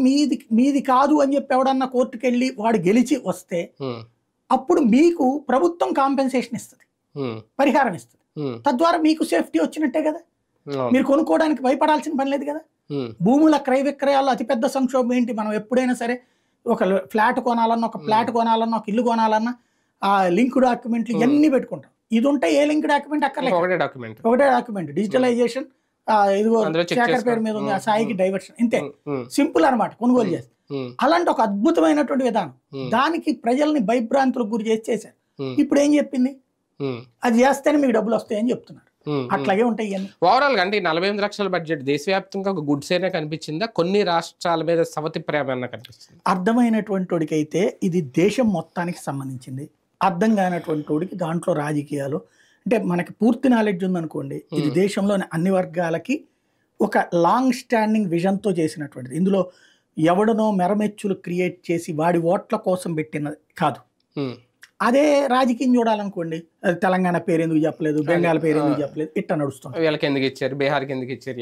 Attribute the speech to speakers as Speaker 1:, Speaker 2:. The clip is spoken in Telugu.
Speaker 1: మీది మీది కాదు అని చెప్పి ఎవడన్నా కోర్టుకు వెళ్ళి వాడు గెలిచి వస్తే అప్పుడు మీకు ప్రభుత్వం కాంపెన్సేషన్ ఇస్తుంది, పరిహారం ఇస్తుంది. తద్వారా మీకు సేఫ్టీ వచ్చినట్టే కదా. మీరు కొనుక్కోవడానికి భయపడాల్సిన పని లేదు కదా. భూముల క్రయ విక్రయాల్లో అతిపెద్ద సంక్షోభం ఏంటి? మనం ఎప్పుడైనా సరే ఒక ఫ్లాట్ కొనాలన్నా, ఒక ఫ్లాట్ కొనాలన్నా, ఒక ఇల్లు కొనాలన్నా ఆ లింక్ డాక్యుమెంట్లు ఇవన్నీ పెట్టుకుంటాం. ఇది ఉంటే ఏ లింక్ డాక్యుమెంట్ అక్కర్లేదు, ఒకటే డాక్యుమెంట్. డిజిటలైజేషన్ ఇదిగో శేఖర్ పేరు మీద ఉంది, ఆ సాయికి డైవర్షన్, ఇంతే సింపుల్ అనమాట కొనుగోలు చేస్తే. అలాంటి ఒక అద్భుతమైనటువంటి విధానం, దానికి ప్రజల్ని భయభ్రాంతులకు గురి చేసి చేశారు. ఇప్పుడు ఏం చెప్పింది? అది చేస్తేనే మీకు డబ్బులు వస్తాయని చెప్తున్నారు. అట్లాగే ఉంటాయి ఇవన్నీ.
Speaker 2: ఓవరాల్ గా అంటే 48 లక్షల బడ్జెట్ దేశవ్యాప్తంగా ఒక గుడ్స్ అయినా కనిపించిందా? కొన్ని రాష్ట్రాల మీద సవతి ప్రేమ కనిపిస్తుంది.
Speaker 1: అర్థమైనటువంటి వాడికి అయితే ఇది దేశం మొత్తానికి సంబంధించింది. అర్థం కానటువంటి వాడికి దాంట్లో రాజకీయాలు అంటే మనకి పూర్తి నాలెడ్జ్ ఉందనుకోండి, ఇది దేశంలోని అన్ని వర్గాలకి ఒక లాంగ్ స్టాండింగ్ విజన్తో చేసినటువంటిది. ఇందులో ఎవడనో మెరమెచ్చులు క్రియేట్ చేసి వాడి ఓట్ల కోసం పెట్టినది కాదు. అదే రాజకీయం చూడాలనుకోండి, అది తెలంగాణ పేరు ఎందుకు చెప్పలేదు, బెంగాల్ పేరు ఎందుకు చెప్పలేదు, ఇట్లా నడుస్తుంది.
Speaker 2: వీళ్ళకి ఎందుకు ఇచ్చారు, బీహార్కి ఎందుకు ఇచ్చారు,